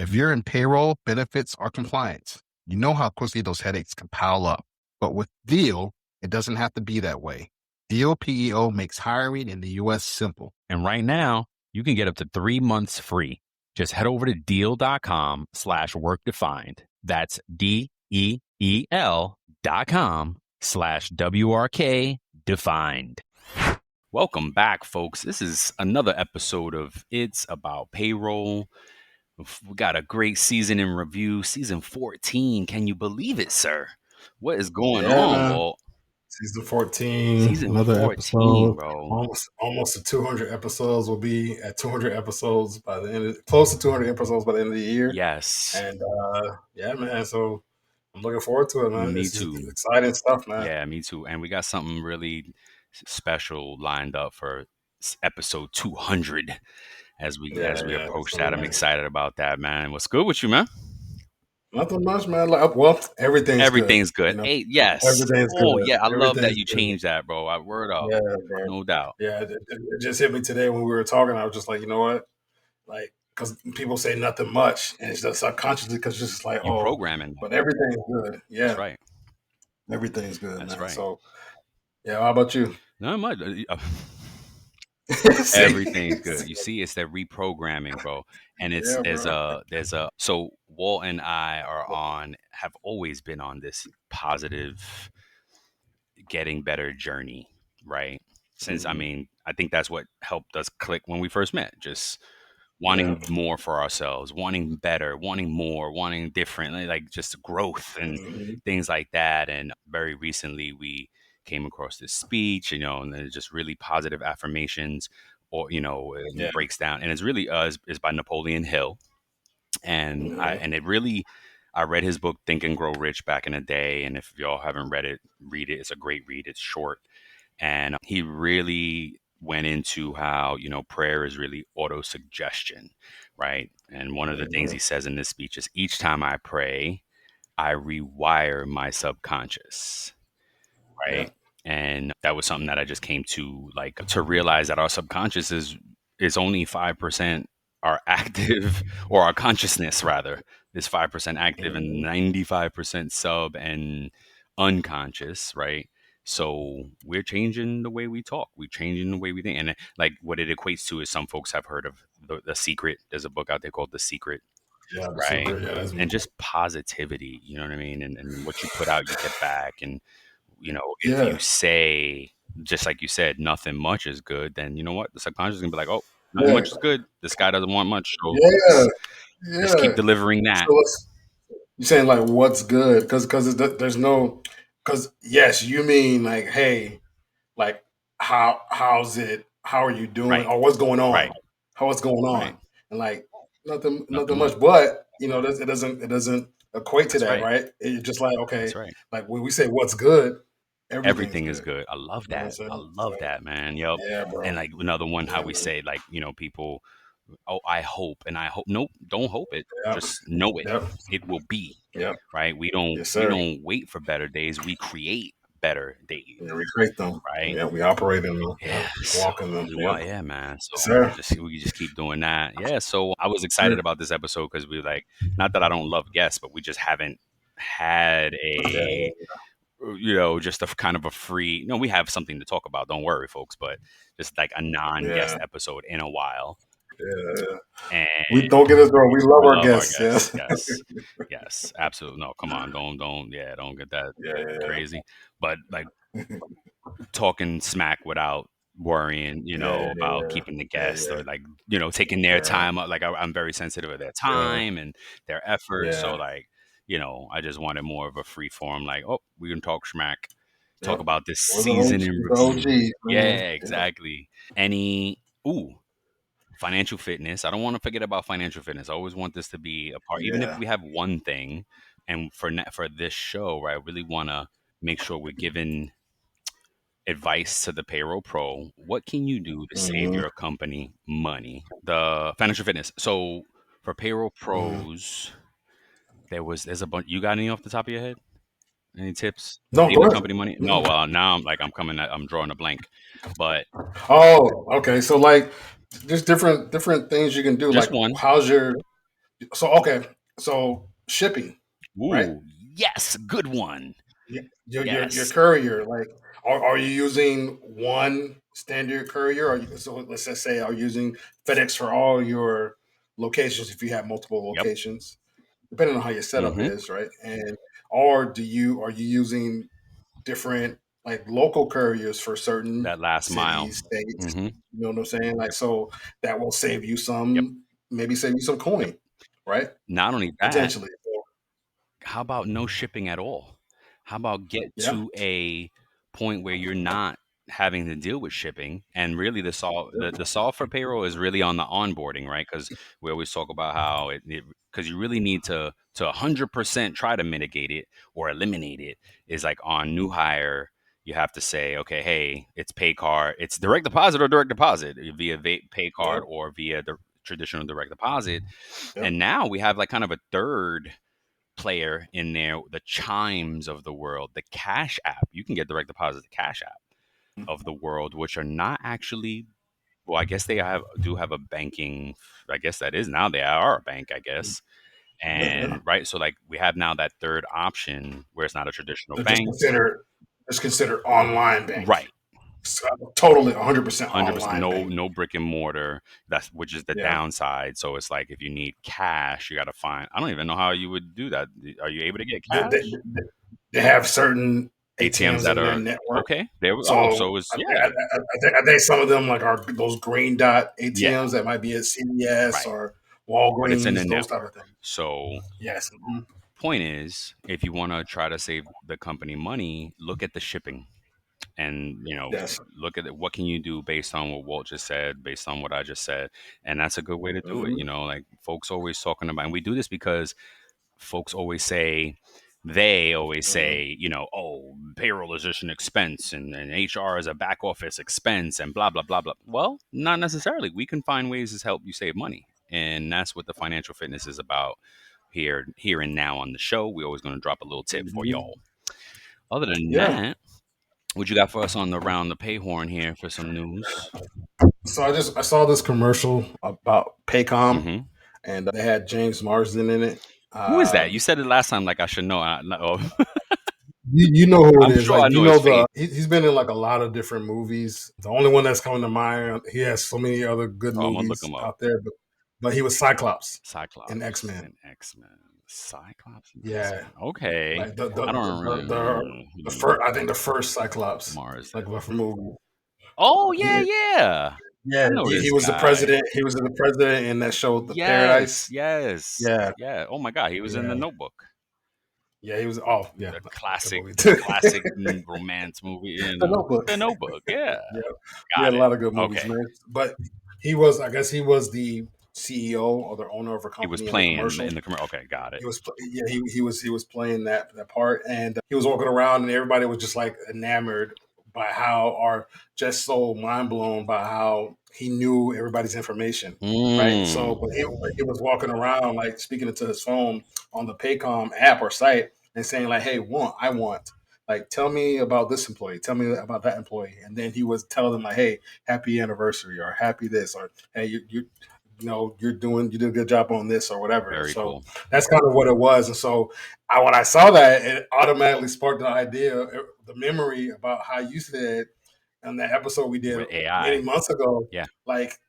If you're in payroll, benefits, or compliance, you know how quickly those headaches can pile up. But with Deal, it doesn't have to be that way. Deal PEO makes hiring in the U.S. simple. And right now, you can get up to 3 months free. Just head over to deal.com/workdefined. That's DEEL.com/WRK defined. Welcome back, folks. This is another episode of It's About Payroll. We got a great season in review, season 14. Can you believe it, sir? What is going on, man. Walt? Season 14, Season another 14, episode. bro. Almost to 200 episodes. We'll be at 200 episodes by the end of, close to 200 episodes by the end of the year. Yes. And yeah, man. So I'm looking forward to it, man. Me This too. is exciting stuff, man. Yeah, me too. And we got something really special lined up for episode 200 as we approach that. I'm excited about that, man. What's good with you, man? Nothing much, man. Like, well, everything's good. You know? Hey, yes. Everything's good. Yeah. I love that you good. changed that, bro. Word up. Yeah, bro. No doubt. Yeah, it just hit me today when we were talking. I was just like, you know what? Like, because people say nothing much, and it's just subconsciously because it's just like, You're programming. But everything's good. Yeah, that's right. Everything's good. That's man. right. So, yeah. How about you? Not much. Everything's good. You see, it's that reprogramming, bro. And it's so Walt and I have always been on this positive, getting better journey, right? Since I think that's what helped us click when we first met. Just wanting more for ourselves, wanting better, wanting more, wanting different, like just growth and things like that. And very recently, we came across this speech, and it's just really positive affirmations, or it breaks down, and it's really is by Napoleon Hill, and I read his book Think and Grow Rich back in the day, and if y'all haven't read it, read it. It's a great read. It's short, and he really went into how prayer is really auto suggestion, right? And one of the things he says in this speech is, each time I pray, I rewire my subconscious, right? And that was something that I just came to realize, that our subconscious is only 5% are active, or our consciousness rather is 5% active and 95% sub and unconscious, right? So we're changing the way we talk. We're changing the way we think. And like what it equates to is, some folks have heard of the Secret. There's a book out there called The Secret. Yeah, right. Secret, and just positivity, you know what I mean? And what you put out, you get back. And if you say, just like you said, nothing much is good, then you know what? The subconscious is gonna be like, oh, nothing much is good. This guy doesn't want much. So let's keep delivering that. So you're saying like, what's good? Because there's no, because yes, you mean like, hey, like how's it? How are you doing? Or what's going on? Right. What's going on? And like nothing much. But it doesn't equate to that, right? It's just like, okay, like when we say what's good, everything is good. I love that. I love that, man. Yep. Yeah, bro. And like another one, how we say, like, people, I hope, and I hope. Nope, don't hope it. Just know it. It will be. Right. We don't wait for better days. We create better days. Yeah, we create them. Right. Yeah, we operate in them. Walk in them. Yeah, man. So we just keep doing that. Yeah. So I was excited about this episode because we not that I don't love guests, but we just haven't had a just a kind of a free, we have something to talk about, don't worry, folks, but just like a non-guest episode in a while. And we don't get us wrong. We love our guests. Yes, absolutely. No, come on, don't get that crazy. But like talking smack without worrying, about keeping the guests or like, taking their time up. Like I'm very sensitive of their time and their effort. So like, I just wanted more of a free form, like, oh, we can talk smack, talk about this season in review. Exactly. Financial fitness. I don't want to forget about financial fitness. I always want this to be a part, even if we have one thing. And for this show, right, I really want to make sure we're giving advice to the payroll pro. What can you do to save your company money? The financial fitness. So for payroll pros, there's a bunch. You got any off the top of your head? Any tips? No, company money. No. Well, now I'm drawing a blank. But okay. So like, there's different things you can do. Just like, one. how's your So okay, so shipping, right? Ooh, yes, good one. Your Yes. courier, like, are you using one standard courier? So let's just say, are you using FedEx for all your locations if you have multiple Yep. locations, depending on how your setup Mm-hmm. is, right? And or are you using different like local couriers for certain That last mile. cities, states? Mm-hmm. You know what I'm saying? Like, Yep. so that will save you Yep. maybe save you some Yep. coin, right? Not only that, Potentially. So, how about no shipping at all? How about get yeah. to a point where you're not having to deal with shipping, and really the solve for payroll is really on the onboarding, right? Because we always talk about how because you really need to 100% try to mitigate it or eliminate it is like on new hire. You have to say, okay, hey, it's pay card, it's direct deposit or direct deposit via pay card Yep. or via the traditional direct deposit. Yep. And now we have like kind of a third player in there, the Chimes of the world, the Cash App. You can get direct deposit, the Cash App of the world, which are not actually. Well, I guess they do have a banking. I guess that is now they are a bank. I guess, Yeah. and right. So like we have now that third option where it's not a traditional So just bank. consider online bank. Right. So, totally 100% 100%, online no bank. no brick and mortar. That's which is the Yeah. downside. So it's like if you need cash, you got to find. I don't even know how you would do that. Are you able to get They, they, cash? they have certain ATMs ATMs that in their are network. okay. There. Oh, So so it's yeah. I think some of them like are those green dot Yeah, ATMs that might be at CVS right. or But it's in the Walgreens, those type network. of things. So Yes. Mhm. point is, if you want to try to save the company money, look at the shipping and Yes. look at it. What can you do based on what Walt just said, based on what I just said, and that's a good way to do it. Hmm. Like folks always talking about, and we do this because folks always say they always Hmm. say, oh, payroll is just an expense and HR is a back office expense and blah blah blah blah. Well, not necessarily. We can find ways to help you save money. And that's what the financial fitness is about here and now on the show. We're always going to drop a little tip for Hmm. y'all. Other than Yeah. that, what you got for us on the round the pay horn here for some news? So I saw this commercial about Paycom, Hmm. and they had James Marsden in it. Who is that? You Um, said it last time like I should know. you know who it I'm is. sure Like, I know his face. he's been in like a lot of different movies. The only one that's coming to mind, he has so many other good Oh, I'm going to look movies him up. out there, but he was Cyclops in Cyclops X-Men. and X-Men. Cyclops and Yeah, X-Men. Okay. like I don't the really first, I think the first Cyclops, Mars. like from movie. Oh yeah, Yeah, yeah. yeah, I know he this was the guy. president. He was the president in that show, The Yes, Paradise. yes. Yeah, Yeah. Oh my God, he was in the yeah, Notebook. yeah. He was. Oh, yeah, The good classic movie the too. classic romance movie, The Notebook. The Notebook. Yeah. Yeah, he Got had a it. lot of good movies, Okay. man. But he was, I guess, he was the CEO or the owner of a He was company in the playing commercial. in the commercial. Okay, got it. Yeah, he was playing that part, and he was walking around, and everybody was just like enamored by how, or just so mind blown by how he knew everybody's information, right? So, Mm, he was walking around like speaking into his phone on the Paycom app or site and saying like, "Hey, I want." Like, tell me about this employee. Tell me about that employee, and then he was telling them like, "Hey, happy anniversary," or "Happy this," or "Hey, you did a good job on this," or whatever. And very so cool. that's kind of what it was. And so when I saw that, it automatically sparked the idea, the memory about how you said on that episode we did With many AI. months ago, Yeah. like,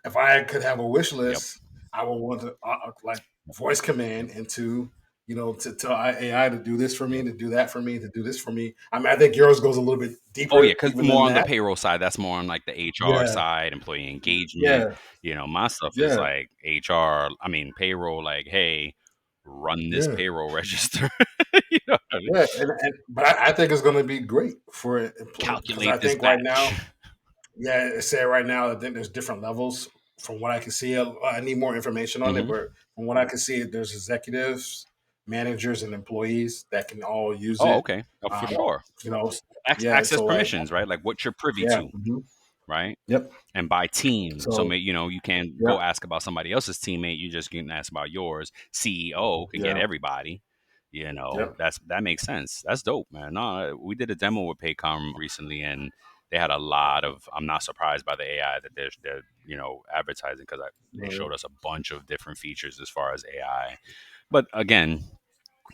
if I could have a wish Yep. list, I would want to like voice command into, to tell AI to do this for me, Yep. to do that for me, to do this for me. I mean, I think yours goes a little bit Oh yeah, deeper because even more than on the that. payroll side. That's more on like the HR Yeah, side, employee engagement. yeah, My stuff is yeah, like HR. I mean payroll. Like, hey, run this yeah. payroll register. What I mean? Yeah, but I think it's going to be great for it because I Calculate this think right batch. now, yeah, it said right now, I think there's different levels. From what I can see, I need more information on it, Hmm. but from what I can see, there's executives, managers, and employees that can all use Oh, it. okay. Oh, for Um, sure. you know, yeah. Access So like, permissions, right? Like what you're privy yeah, to, mhm, right? yep. And by team. So So you can't yeah, go ask about somebody else's teammate. You just can ask about yours. CEO can get yeah, everybody. yep. That makes sense. That's dope, man. No, we did a demo with Paycom recently, and they had a lot of. I'm not surprised by the AI that they're advertising, because they showed us a bunch of different features as far as AI. But again,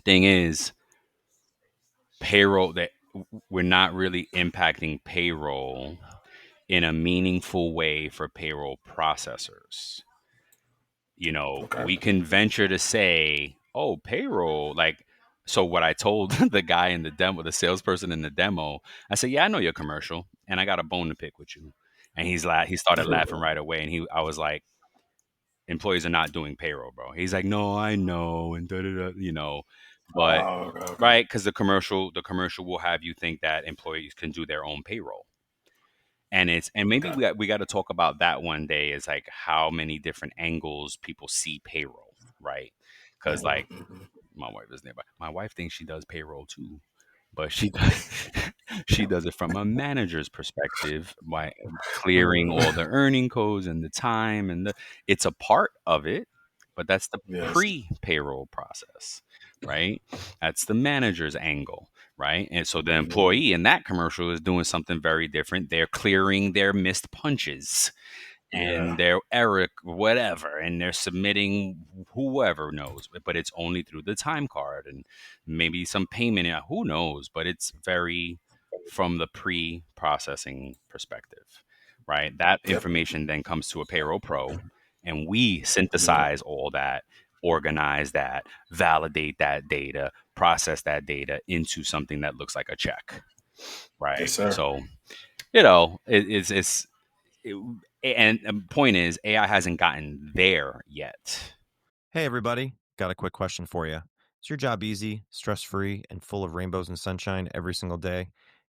thing is, payroll, that we're not really impacting payroll in a meaningful way for payroll processors. Okay. We can venture to say, oh, payroll, like, so what I told the guy in the demo, the salesperson in the demo, I said, yeah, I know your commercial, and I got a bone to pick with you. And he started laughing right away, and I was like, employees are not doing payroll, bro. He's like, no, I know, and da da da. But Oh, okay. right, because the commercial will have you think that employees can do their own payroll. And maybe Okay. we got to talk about that one day, is like how many different angles people see payroll, right? Because like, my wife is nearby. My wife thinks she does payroll too, but she does it from a manager's perspective by clearing all the earning codes and the time, and it's a part of it, but that's the Yes. pre-payroll process, right? That's the manager's angle, right? And so the employee in that commercial is doing something very different. They're clearing their missed punches and their error, whatever, and they're submitting, whoever knows, but it's only through the time card and maybe some payment, who knows, but it's very from the pre-processing perspective, right? That Yep. information then comes to a payroll pro, and we synthesize all that, organize that, validate that data, process that data into something that looks like a check, right? Yes, sir. So it's and the point is, AI hasn't gotten there yet. Hey, everybody. Got a quick question for you. Is your job easy, stress-free, and full of rainbows and sunshine every single day?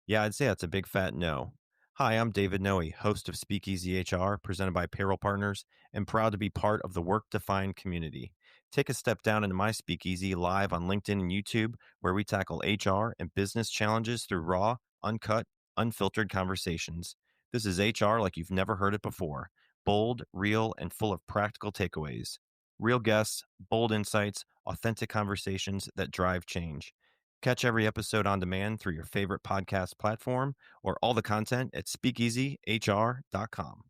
Yeah, I'd say that's a big fat no. Hi, I'm David Noe, host of Speakeasy HR, presented by Payroll Partners, and proud to be part of the Work Defined community. Take a step down into my Speakeasy live on LinkedIn and YouTube, where we tackle HR and business challenges through raw, uncut, unfiltered conversations. This is HR like you've never heard it before. Bold, real, and full of practical takeaways. Real guests, bold insights, authentic conversations that drive change. Catch every episode on demand through your favorite podcast platform or all the content at speakeasyhr.com.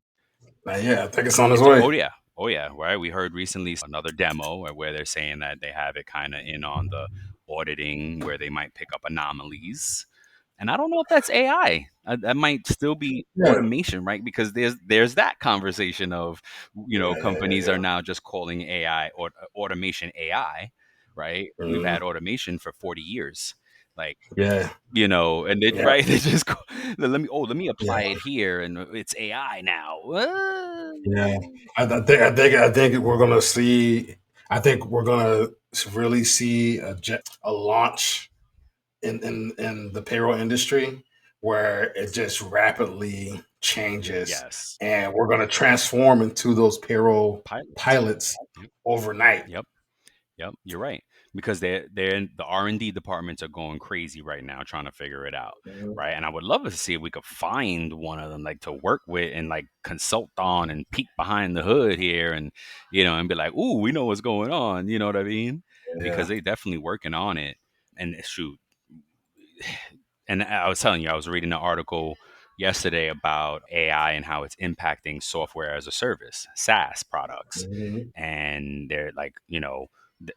Yeah, I think it's on its way. Oh yeah, right. We heard recently another demo where they're saying that they have it kind of in on the auditing, where they might pick up anomalies. And I don't know if that's AI. That might still be automation, right? Because there's that conversation of, companies are now just calling AI or automation AI, right? We've had automation for 40 years, like, and they right, they just let me apply it here, and it's AI now. Yeah, I think we're gonna see. I think we're gonna really see a launch in the payroll industry where it just rapidly changes. Yes, and we're gonna transform into those payroll pilots overnight. Yep, you're right. Because they're in the R&D departments are going crazy right now trying to figure it out, right? And I would love to see if we could find one of them, like, to work with and like consult on and peek behind the hood here, and and be like, "Ooh, we know what's going on." You know what I mean? Because they definitely working on it. And shoot, and I was telling you, I was reading an article yesterday about AI and how it's impacting software as a service, SaaS products. And they're like,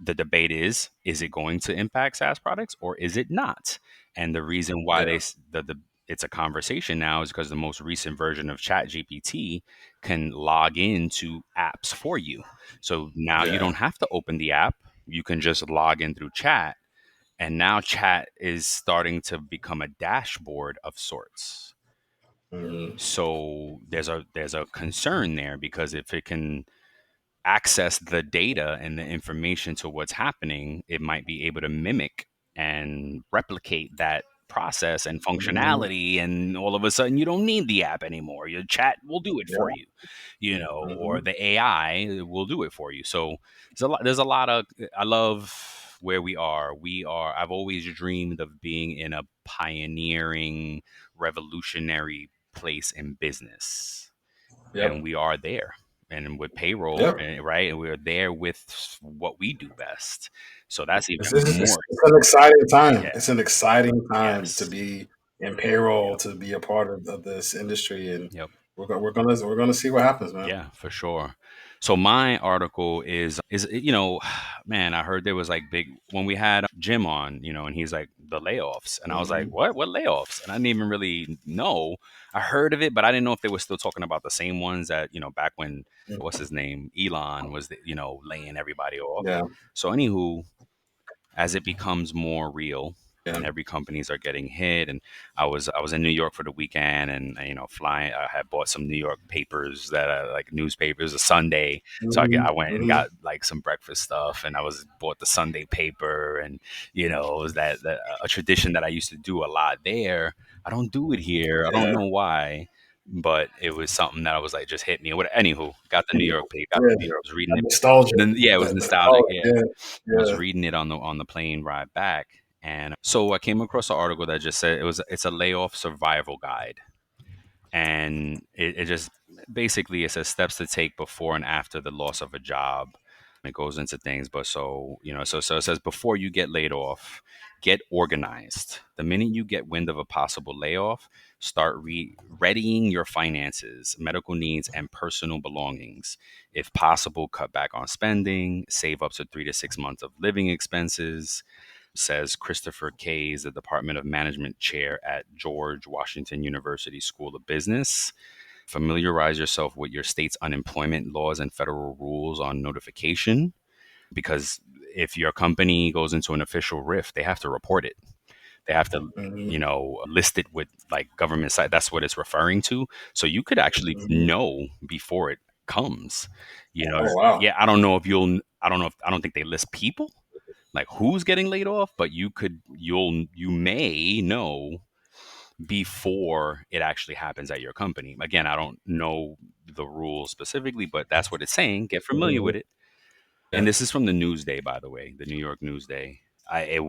the debate is it going to impact SaaS products or is it not? And the reason why it's a conversation now is because the most recent version of ChatGPT can log into apps for you. So now you don't have to open the app. You can just log in through chat. And now chat is starting to become a dashboard of sorts. So there's a concern there, because if it can access the data and the information to what's happening, it might be able to mimic and replicate that process and functionality, and all of a sudden you don't need the app anymore. Your chat will do it for you, or the AI will do it for you. So there's a lot of, I love where we are. I've always dreamed of being in a pioneering, revolutionary place in business. And we are there. And with payroll, right? And we're there with what we do best. So that's even more. It's an exciting time. It's an exciting time to be and payroll to be a part of this industry, and Yep. we're gonna see what happens, man. Yeah, for sure. So my article is man, I heard there was like big when we had Jim on, and he's like the layoffs, and I was like, what layoffs? And I didn't even really know. I heard of it, but I didn't know if they were still talking about the same ones that back when what's his name, Elon was laying everybody off. Yeah, So anywho, as it becomes more real yeah. and every companies are getting hit, and I was in New York for the weekend, and flying, I had bought some New York papers that like newspapers a Sunday, so I went and got like some breakfast stuff, and I was bought the Sunday paper, and it was that a tradition that I used to do a lot there. I don't do it here. I don't know why, but it was something that I was like just hit me. What anywho, got the New York paper, got Yeah, the New York, was reading it. nostalgia. Then yeah, it was The nostalgic. nostalgia. Yeah, Yeah, was yeah. reading it on the plane ride back, and so I came across an article that just said it's a layoff survival guide, and it just basically it says steps to take before and after the loss of a job. It goes into things, but so it says before you get laid off, get organized. The minute you get wind of a possible layoff, start readying your finances, medical needs, and personal belongings. If possible, cut back on spending, save up to 3 to 6 months of living expenses, says Christopher Kays, the Department of Management chair at George Washington University School of Business. Familiarize yourself with your state's unemployment laws and federal rules on notification, because if your company goes into an official RIF, they have to report it. They have to, list it with like government site. That's what it's referring to. So you could actually know before it comes. Oh wow. Yeah, I don't know if you'll. I don't know if I don't think they list people like who's getting laid off, but you may know before it actually happens at your company. Again, I don't know the rules specifically, but that's what it's saying. Get familiar with it. And this is from the Newsday, by the way, the New York Newsday. I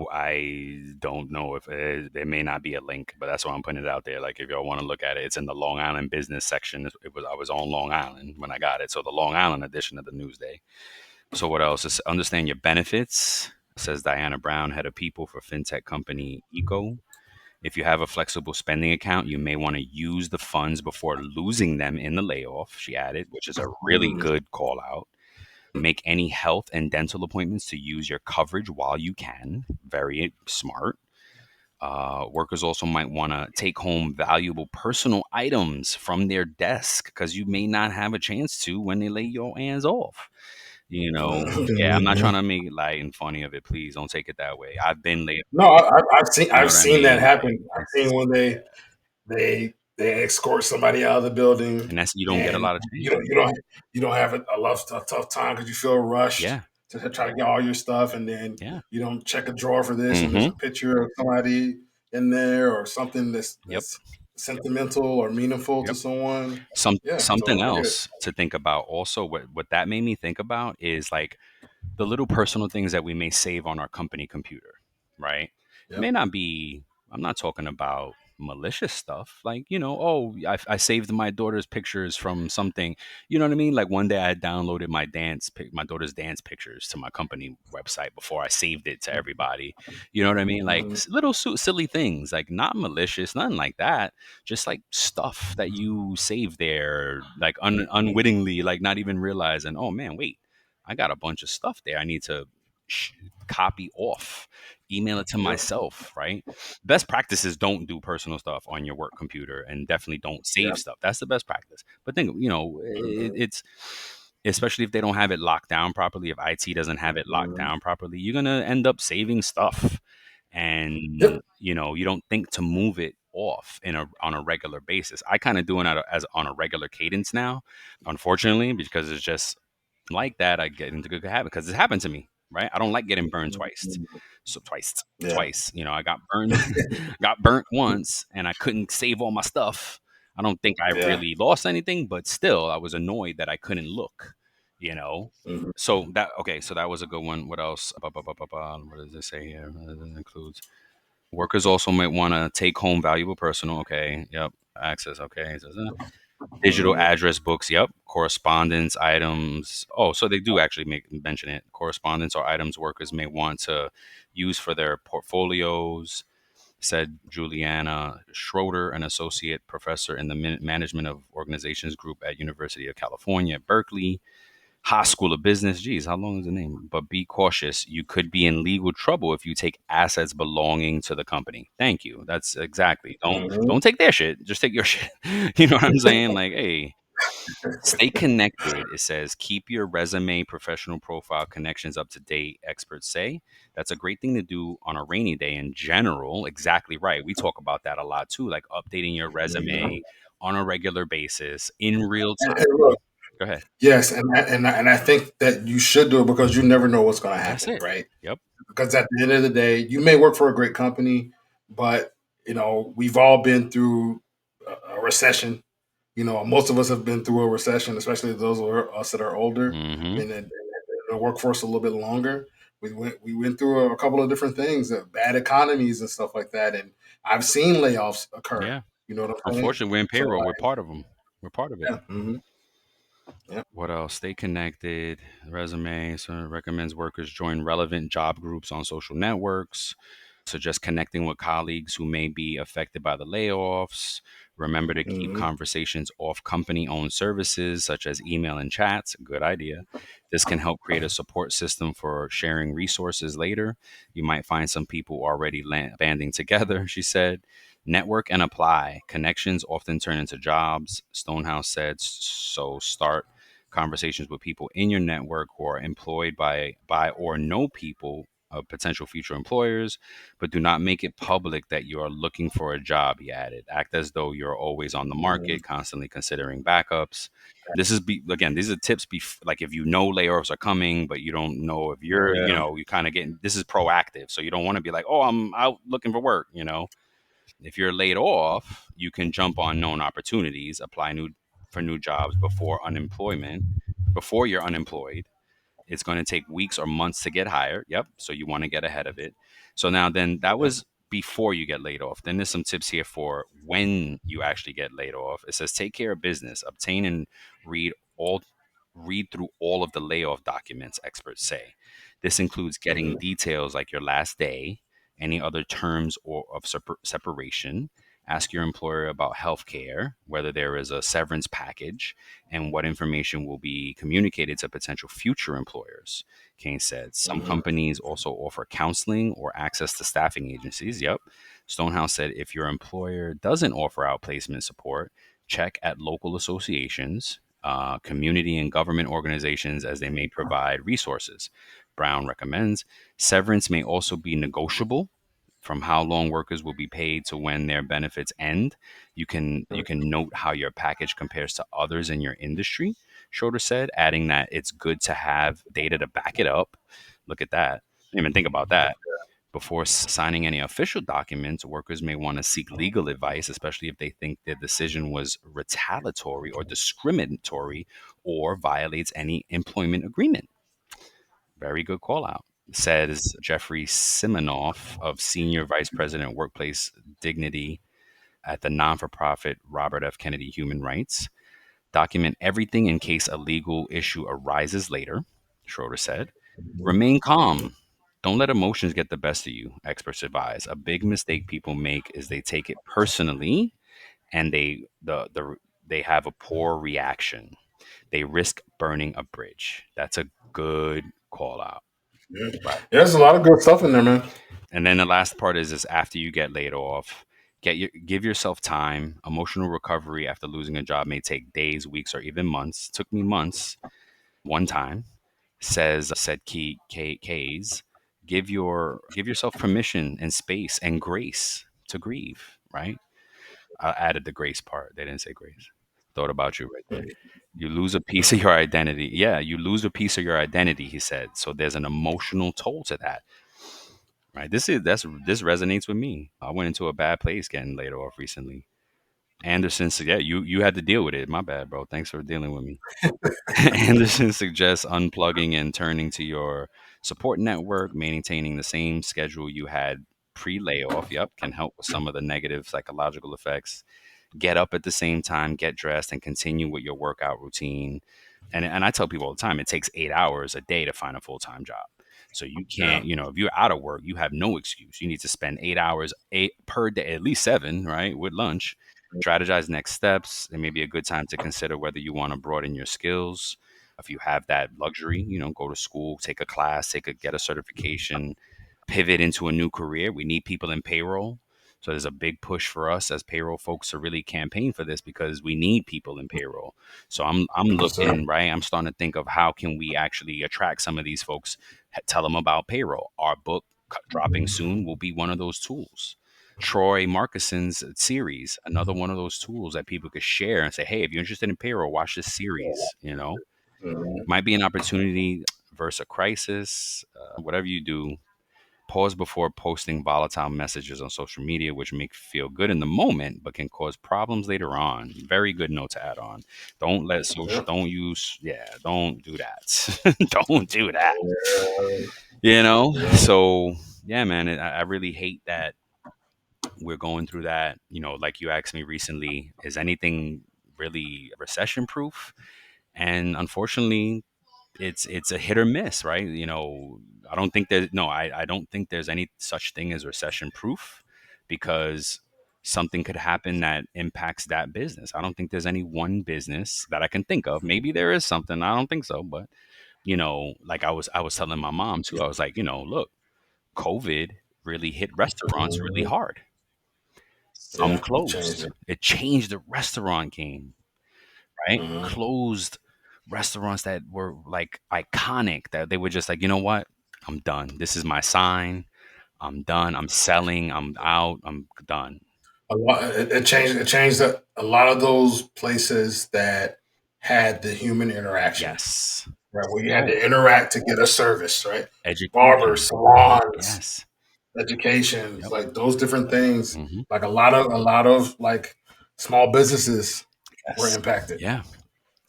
don't know if there may not be a link, but that's why I'm putting it out there. Like if y'all want to look at it, it's in the Long Island business section. I was on Long Island when I got it, so the Long Island edition of the Newsday. So what else? Just understand your benefits, says Diana Brown, head of people for fintech company Eco. If you have a flexible spending account, you may want to use the funds before losing them in the layoff, she added, which is a really good call out. Make any health and dental appointments to use your coverage while you can. Very smart. Workers also might want to take home valuable personal items from their desk because you may not have a chance to when they lay your hands off. Yeah, I'm not trying to make light and funny of it. Please don't take it that way. I've been laid. No, I've seen You know I've what I seen that mean? happen. I've seen when they escort somebody out of the building, And that's you don't get a and lot of you change. don't you don't you don't have a tough time because you feel rushed Yeah, to try to get all your stuff, and then yeah. you don't check a drawer for this, and there's Mm-hmm. a picture of somebody in there or something that's Yep. sentimental or meaningful to Yep. someone. Yeah, Something so I get it. else to think about also, what that made me think about is like the little personal things that we may save on our company computer, right? It Yep. may not be, I'm not talking about malicious stuff. Like, oh, I saved my daughter's pictures from something. You know what I mean? Like one day I downloaded my daughter's dance pictures to my company website before I saved it to everybody. You know what I mean? Like little silly things, like not malicious, nothing like that. Just like stuff that you save there, like unwittingly, like not even realizing, oh man, wait, I got a bunch of stuff there. I need to sh- copy off, email it to Yep. myself, right? Best practices: don't do personal stuff on your work computer, and definitely don't save Yep. stuff. That's the best practice. But think, it's especially if they don't have it locked down properly. If IT doesn't have it locked down properly, you're gonna end up saving stuff, and Yep. you don't think to move it off on a regular basis. I kind of doing it as on a regular cadence now, unfortunately, because it's just like that. I get into good habit because it's happened to me, right? I don't like getting burned twice. So Yeah. twice. I got burned, got burnt once, and I couldn't save all my stuff. I don't think I Yeah. really lost anything, but still, I was annoyed that I couldn't look. You know. Mhm. So that okay. So that was a good one. What else? What does it say here? It includes workers also might want to take home valuable personal. Okay. Yep. Access. Okay. Digital Mhm. address books, yep. Correspondence items. Oh, so they do actually mention it. Correspondence or items workers may want to use for their portfolios. said Juliana Schroeder, an associate professor in the management of organizations group at University of California at Berkeley. Haas School of Business. Geez, how long is the name? But be cautious. You could be in legal trouble if you take assets belonging to the company. Thank you. That's exactly. Don't take their shit. Just take your shit. You know what I'm saying? Like, hey, stay connected. It says keep your resume, professional profile, connections up to date. Experts say that's a great thing to do on a rainy day in general. Exactly right. We talk about that a lot too, like updating your resume on a regular basis in real And, time. look, Go ahead. yes, and I think that you should do it because you never know what's going to That's happen, it. right? Yep. Because at the end of the day, you may work for a great company, but we've all been through a recession. Most of us have been through a recession, especially those of us that are older, Mm-hmm. been in the workforce a little bit longer. We went through a couple of different things, bad economies and stuff like that, and I've seen layoffs occur. Yeah. You know what I'm saying? Unfortunately, we're in So, payroll. We're part of them. We're part of it. yeah, yeah, What else? Stay connected. Resume. So it recommends workers join relevant job groups on social networks. Suggest connecting with colleagues who may be affected by the layoffs. Remember to keep hmm conversations off company owned services such as email and chats. Good idea. This can help create a support system for sharing resources later. You might find some people already banding together, she said. Network and apply. Connections often turn into jobs, Stonehouse said. So start conversations with people in your network who are employed by or know people of potential future employers, but do not make it public that you are looking for a job, he added. Act as though you're always on the market, constantly considering backups. Again, these are tips like if you know layoffs are coming, but you don't know if yeah, you kind of getting, this is proactive. So you don't want to be like, oh, I'm out looking for work. If you're laid off, you can jump on known opportunities, apply for new jobs before you're unemployed. It's going to take weeks or months to get hired. Yep. So you want to get ahead of it. So now then that yeah, was before you get laid off. Then there's some tips here for when you actually get laid off. It says take care of business, obtain and read all read through all of the layoff documents, experts say. This includes getting hmm details like your last day, any other terms or of separation. Ask your employer about health care, whether there is a severance package, and what information will be communicated to potential future employers. Kane said some hmm companies also offer counseling or access to staffing agencies. Yep. Stonehouse said if your employer doesn't offer outplacement support, check at local associations, community and government organizations, as they may provide resources. Brown recommends severance may also be negotiable from how long workers will be paid to when their benefits end. You can note how your package compares to others in your industry, Schroeder said, adding that it's good to have data to back it up. Look at that. Didn't even think about that. Before signing any official documents, workers may want to seek legal advice, especially if they think their decision was retaliatory or discriminatory or violates any employment agreement. Very good call out. Says Jeffrey Siminoff of Senior Vice President Workplace Dignity at the non for profit Robert F. Kennedy Human Rights. Document everything in case a legal issue arises later, Schroeder said. Remain calm. Don't let emotions get the best of you, experts advise. A big mistake people make is they take it personally and they have a poor reaction. They risk burning a bridge. That's a good call out. yeah. Right. There's a lot of good stuff in there, man. And then the last part is after you get laid off, give yourself time. Emotional recovery after losing a job may take days, weeks, or even months. It took me months. One time, said Kays, give yourself permission and space and grace to grieve. Right. I added the grace part. They didn't say grace. Thought about you right there. You lose a piece of your identity. Yeah, you lose a piece of your identity, he said. So there's an emotional toll to that. Right. This resonates with me. I went into a bad place getting laid off recently. Anderson said, yeah, you had to deal with it. My bad, bro. Thanks for dealing with me. Anderson suggests unplugging and turning to your support network, maintaining the same schedule you had pre-layoff. Yep, can help with some of the negative psychological effects. Get up at the same time, get dressed, and continue with your workout routine. And I tell people all the time, it takes 8 hours a day to find a full-time job. So you Yeah. can't, if you're out of work, you have no excuse. You need to spend 8 hours per day, at least 7, right, with lunch. Strategize next steps. It may be a good time to consider whether you want to broaden your skills. If you have that luxury, go to school, take a class, get a certification, pivot into a new career. We need people in payroll. So there's a big push for us as payroll folks to really campaign for this because we need people in payroll. So I'm Yes, sir. looking, right? I'm starting to think of how can we actually attract some of these folks, tell them about payroll. Our book dropping soon will be one of those tools. Troy Markison's series, another one of those tools that people could share and say, hey, if you're interested in payroll, watch this series, Mhm. might be an opportunity versus a crisis. Whatever you do, pause before posting volatile messages on social media, which make feel good in the moment, but can cause problems later on. Very good note to add on. Don't let social, Yeah. don't do that. Don't do that. Yeah. So yeah, man, I really hate that we're going through that. Like you asked me recently, is anything really recession proof? And unfortunately, it's a hit or miss, right? I don't think there's no, I don't think there's any such thing as recession proof because something could happen that impacts that business. I don't think there's any one business that I can think of. Maybe there is something. I don't think so, but like I was telling my mom too. I was like, look, COVID really hit restaurants really Mhm. hard. Some Yeah. It changed closed. it. It changed the restaurant game, right? Mhm. Closed restaurants that were like iconic that they were just like, you know what? I'm done. This is my sign. I'm done. I'm selling. I'm out. I'm done. It changed a lot of those places that had the human interaction, Yes. right? Where you had Oh, to interact to get a service, right? Barbers, education. salons, Yes. education, Yep. like those different things. Hmm. Like a lot of like small businesses were Yes. impacted. Yeah.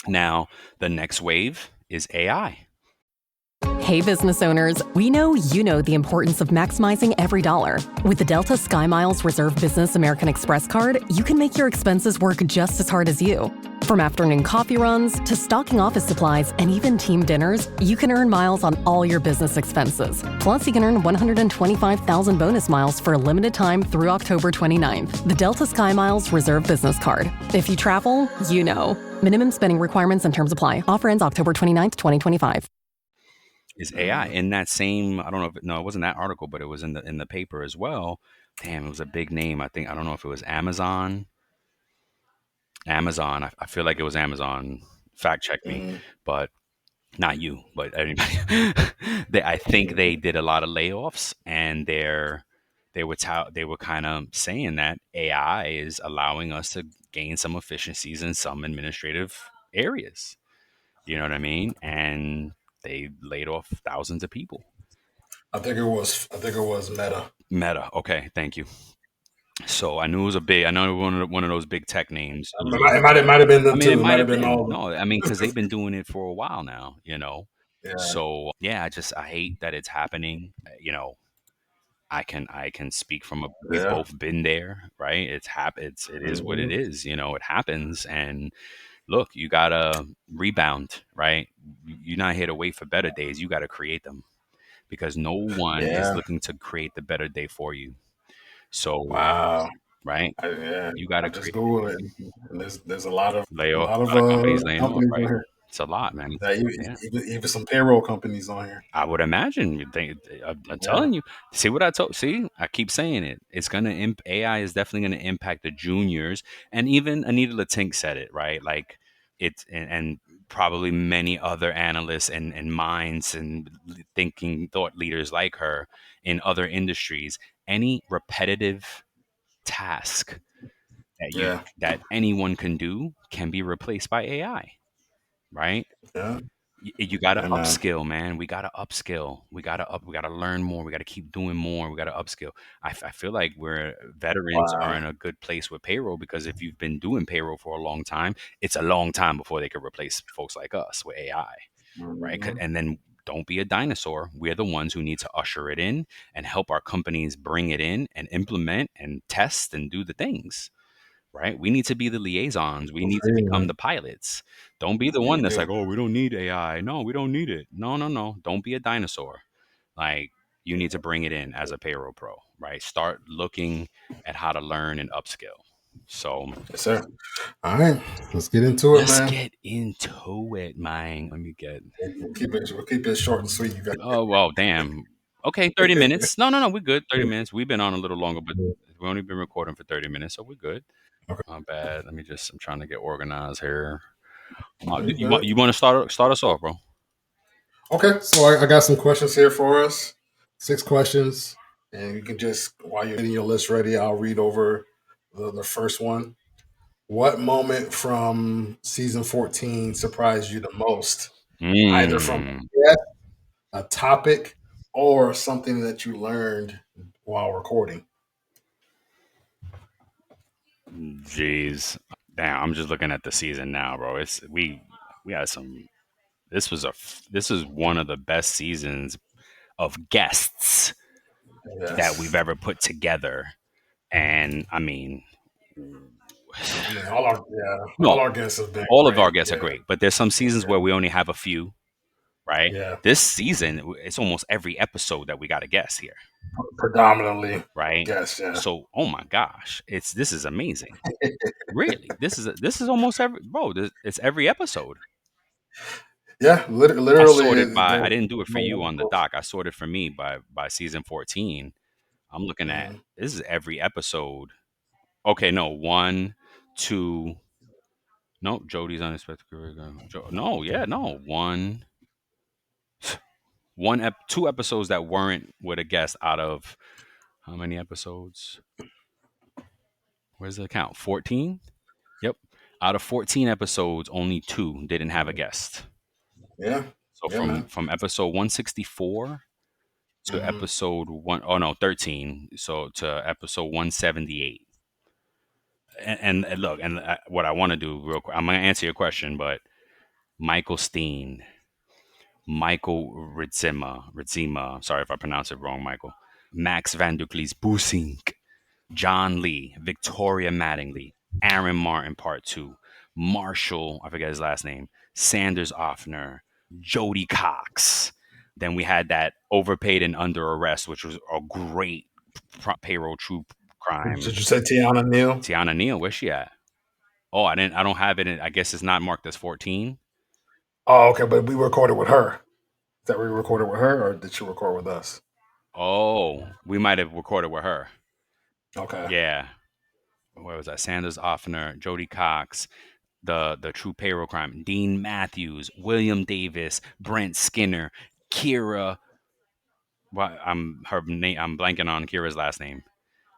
Now, the next wave is AI. Hey, business owners, we know you know the importance of maximizing every dollar. With the Delta SkyMiles Reserve Business American Express card, you can make your expenses work just as hard as you. From afternoon coffee runs to stocking office supplies and even team dinners, you can earn miles on all your business expenses. Plus, you can earn 125,000 bonus miles for a limited time through October 29th. The Delta SkyMiles Reserve Business Card. If you travel, you know. Minimum spending requirements and terms apply. Offer ends October 29th, 2025. Is AI in that same? I don't know if no, it wasn't that article, but it was in the paper as well. Damn, it was a big name. I don't know if it was Amazon. Amazon. I feel like it was Amazon. Fact check me, Mhm. but not you, but anybody. I think they did a lot of layoffs, and they were kind of saying that AI is allowing us to gain some efficiencies in some administrative areas. You know what I mean? And they laid off thousands of people. I think it was Meta. Meta. Okay, thank you. So I knew it was a big. I know one of those big tech names. It might have been I them mean, it too. It might might have have been been. all of them. No, I mean, because they've been doing it for a while now. Yeah. So yeah, I hate that it's happening. I can speak from we've Yeah. both been there, right? It is what it Mhm. is. It happens. And look, you gotta rebound, right? You're not here to wait for better days. You got to create them because no one is Yeah. looking to create the better day for you. So Wow. right, Yeah. you got I to just create Googled it, and there's a lot of lay a off lot a of lot of companies laying off, companies on right? here. It's a lot, man. Yeah, Yeah. even some payroll companies on here. I would imagine. I'm Yeah. telling you. See what I told. See, I keep saying it. It's gonna. AI is definitely gonna impact the juniors, and even Anita Latink said it right. Like and probably many other analysts and minds and thinking thought leaders like her in other industries. Any repetitive task Yeah. that anyone can do can be replaced by AI. Right? Yeah. You got to Yeah, man. upskill, man. We got to upskill. We got to learn more. We got to keep doing more. We got to upskill. I feel like we're veterans are Wow. in a good place with payroll because if you've been doing payroll for a long time, it's a long time before they could replace folks like us with AI, right? Mhm. And then don't be a dinosaur. We're the ones who need to usher it in and help our companies bring it in and implement and test and do the things, right? We need to be the liaisons. We need to Agree, become man. the pilots. Don't be the We one that's do. like, oh, we don't need AI. No, we don't need it. No, no, no. Don't be a dinosaur. like you need to bring it in as a payroll pro, right? Start looking at how to learn and upskill. So, yes, sir. All right, let's get into it, man. Let's get into it, man. Let me get. We'll keep it short and sweet. You got. Oh well, damn. Okay, 30 minutes. No, we're good. 30 minutes. We've been on a little longer, but we've only been recording for 30 minutes, so we're good. Okay. Not bad. I'm trying to get organized here. Okay, You want to start us off, bro? Okay, so I got some questions here for us. 6 questions, and you can just, while you're getting your list ready, I'll read over the first one. What moment from season 14 surprised you the most? Either from a topic or something that you learned while recording. Jeez, damn! I'm just looking at the season now, bro. It's we had some. This is one of the best seasons of guests that we've ever put together, and I mean, all our guests have been all great. of our guests are great, but there's some seasons where we only have a few, right? Yeah. This season, it's almost every episode that we got a guest here, predominantly, right? guests. Yeah. So, oh my gosh, this is amazing. Really, this is almost every it's every episode. Yeah, literally. I sorted by. I didn't do it for you on the doc. I sorted for me by season 14. I'm looking at this is every episode. Okay, no, 1, 2. No, Jody's unexpected career. No, yeah, no, 2 episodes that weren't with a guest out of how many episodes? Where's the count? 14. Yep, out of 14 episodes, only 2 didn't have a guest. Yeah. So from episode 164 to episode 13, so to episode 178. And look, and what I want to do real quick, I'm going to answer your question, but Michael Steen, Michael Ritzema, sorry if I pronounce it wrong, Michael, Max van der Klis-Busink, John Lee, Victoria Mattingly, Aaron Martin Part 2, Marshall, I forget his last name, Sanders Offner, Jody Cox. Then we had that Overpaid and Under Arrest, which was a great payroll true crime. Did you say Tiana Neal? Tiana Neal, where's she at? Oh, I don't have it. I guess it's not marked as 14. Oh, okay, but we recorded with her. Is that we recorded with her, or did she record with us? Oh, we might have recorded with her. Okay. Yeah. Where was that? Sanders Offner, Jody Cox, the true payroll crime, Dean Matthews, William Davis, Brent Skinner, Kira. I'm blanking on Kira's last name.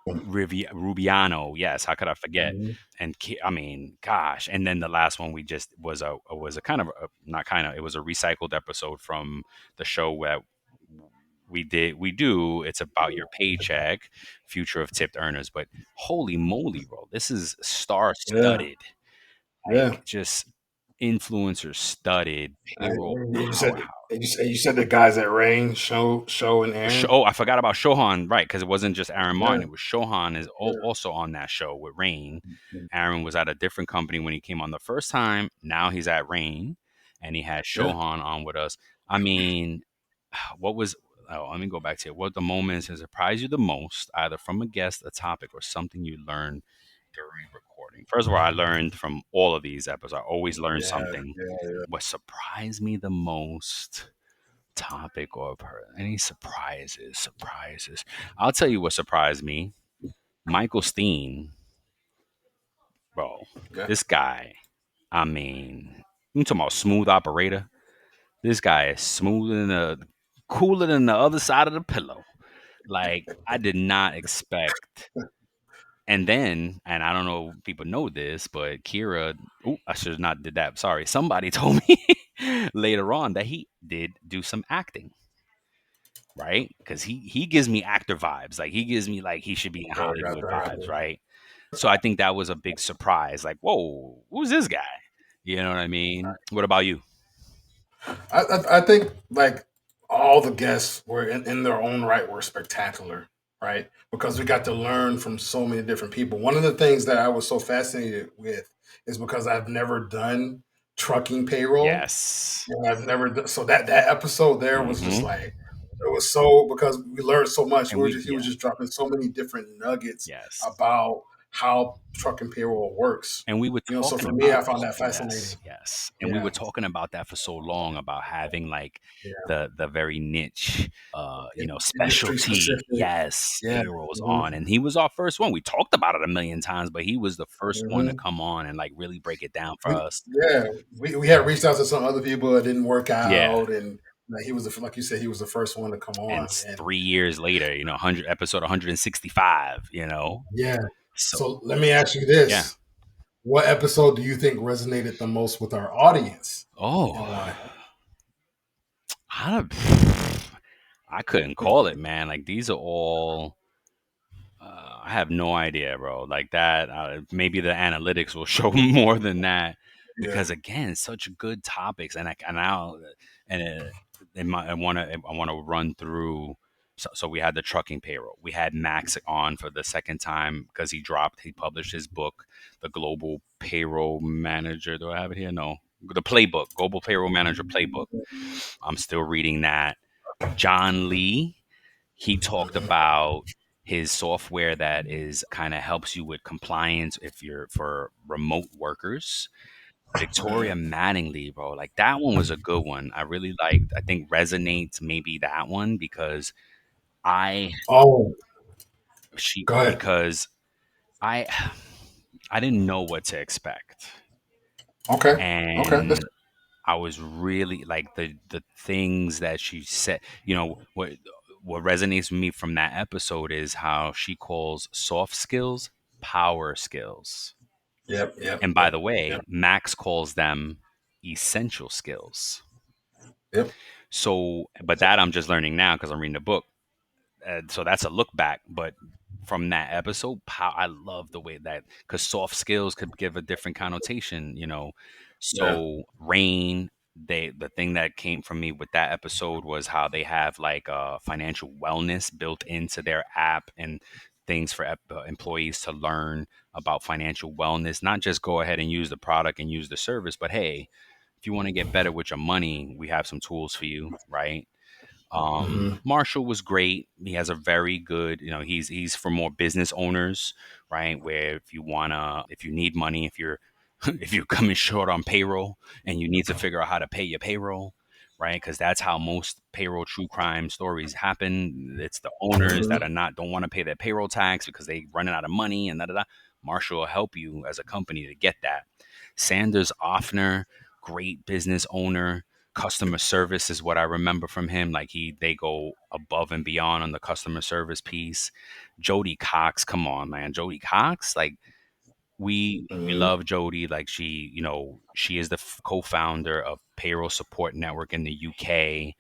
Rubiano, yes. How could I forget? And I mean, gosh. And then the last one we just was a kind of it was a recycled episode from the show that we do. It's about your paycheck, future of tipped earners. But holy moly, bro, this is star studded. Yeah. Just influencer studded payroll. You said the guys at Rain, Show and Aaron. Oh, I forgot about Shohan, right? Because it wasn't just Aaron Martin. It was Shohan is also on that show with Rain. Aaron was at a different company when he came on the first time. Now he's at Rain, and he had Shohan on with us. I mean, what was? Oh, let me go back to it. What the moments that surprised you the most, either from a guest, a topic, or something you learned during recording? First of all, I learned from all of these episodes. I always learn something. What surprised me the most, topic or any surprises? I'll tell you what surprised me. Michael Steen, bro. This guy, I mean, you talking about smooth operator? This guy is cooler than the other side of the pillow. Like, I did not expect. And then, and I don't know if people know this, but Kira, I should have not did that. Sorry. Somebody told me later on that he did do some acting. Right? Because he gives me actor vibes. Like, he gives me like he should be in Hollywood vibes, right? So I think that was a big surprise. Like, whoa, who's this guy? You know what I mean? What about you? I think like all the guests were in their own right were spectacular, right? Because we got to learn from so many different people. One of the things that I was so fascinated with is because I've never done trucking payroll. Yes. And I've never done, so that episode there was just like, It was so, because we learned so much. And He was just dropping so many different nuggets yes. about how truck and payroll works. And we were So talking for me, about I found that fascinating. yes. And we Yeah, were talking about that for so long about having like yeah, the very niche industry specialty, specific. yes, Yeah, payrolls on. And he was our first one. We talked about it a million times, but he was the first one to hmm come on and like really break it down for we us. yeah we had reached out to some other people. It didn't work Yeah. out, and like, he was like you said, he was the first one to come And on. And 3 years later, 100 episode 165, yeah, So so let me ask you yeah. this: what episode do you think resonated the most with our audience, and Oh, why? I, I couldn't call it, man. Like these are all. I have no idea, bro. Like that, maybe the analytics will show more than that, Yeah. because again, such good topics, and I'll and I want to run through. So we had the trucking payroll. We had Max on for the second time because he published his book, the Global Payroll Manager. Do I have it here? No, the playbook, Global Payroll Manager Playbook. I'm still reading that. John Lee, he talked about his software that is kind of helps you with compliance if you're for remote workers. Victoria Mattingly, bro, like that one was a good one. I really liked. I think resonates maybe that one because I Oh, she go ahead. because I I didn't know what to expect, Okay. Okay. and I was really like the things that she said. What resonates with me from that episode is how she calls soft skills power skills. Yep. Yep. And by Yep. the way, Yep. Max calls them essential skills. Yep. So, but that I'm just learning now because I'm reading the book. So that's a look back. But from that episode, I love the way that, because soft skills could give a different connotation. Yeah. So Rain, the thing that came from me with that episode was how they have like financial wellness built into their app and things for employees to learn about financial wellness. Not just go ahead and use the product and use the service, but hey, if you want to get better with your money, we have some tools for you, right? Mm-hmm. Marshall was great. He has a very good, he's for more business owners, right? Where if you need money, if you're if you're coming short on payroll and you need to figure out how to pay your payroll, right? Because that's how most payroll true crime stories happen. It's the owners that Mm-hmm. are not don't want to pay their payroll tax because they running out of money and da da da. Marshall will help you as a company to get that. Sanders Offner, great business owner. Customer service is what I remember from him. Like they go above and beyond on the customer service piece. Jody Cox, come on, man. Jody Cox, like we Mm-hmm. love Jody. Like she is the co-founder of Payroll Support Network in the UK,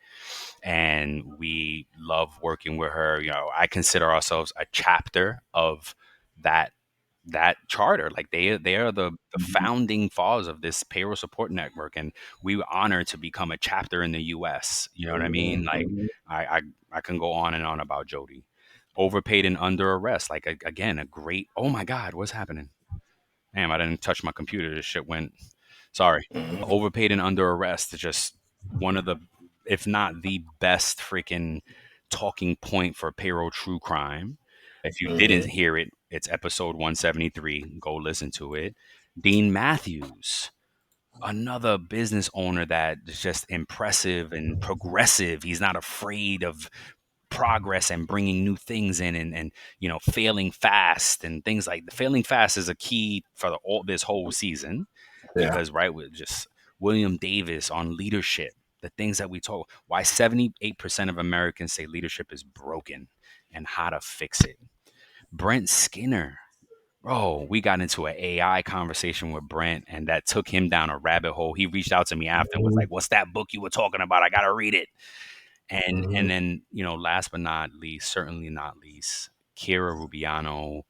and we love working with her. I consider ourselves a chapter of that charter. Like they are the founding fathers of this payroll support network, and we were honored to become a chapter in the US. You know what I mean? Like Mm-hmm. I can go on and on about Jody. Overpaid and under arrest, like again, a great. Oh my God, what's happening? Damn, I didn't touch my computer. This shit went. Sorry. Overpaid and under arrest is just one of the, if not the best freaking talking point for payroll true crime. If you didn't Mm-hmm. hear it, it's episode 173. Go listen to it. Dean Matthews, another business owner that is just impressive and progressive. He's not afraid of progress and bringing new things in, and failing fast and things like failing fast is a key for all this whole season, Yeah. because right with just William Davis on leadership, the things that we talk, why 78% of Americans say leadership is broken and how to fix it. Brent Skinner, bro, we got into an AI conversation with Brent, and that took him down a rabbit hole. He reached out to me after and was Mm-hmm. like, "What's that book you were talking about? I gotta read it." And Mm-hmm. and then last but not least, certainly not least, Kira Rubiano,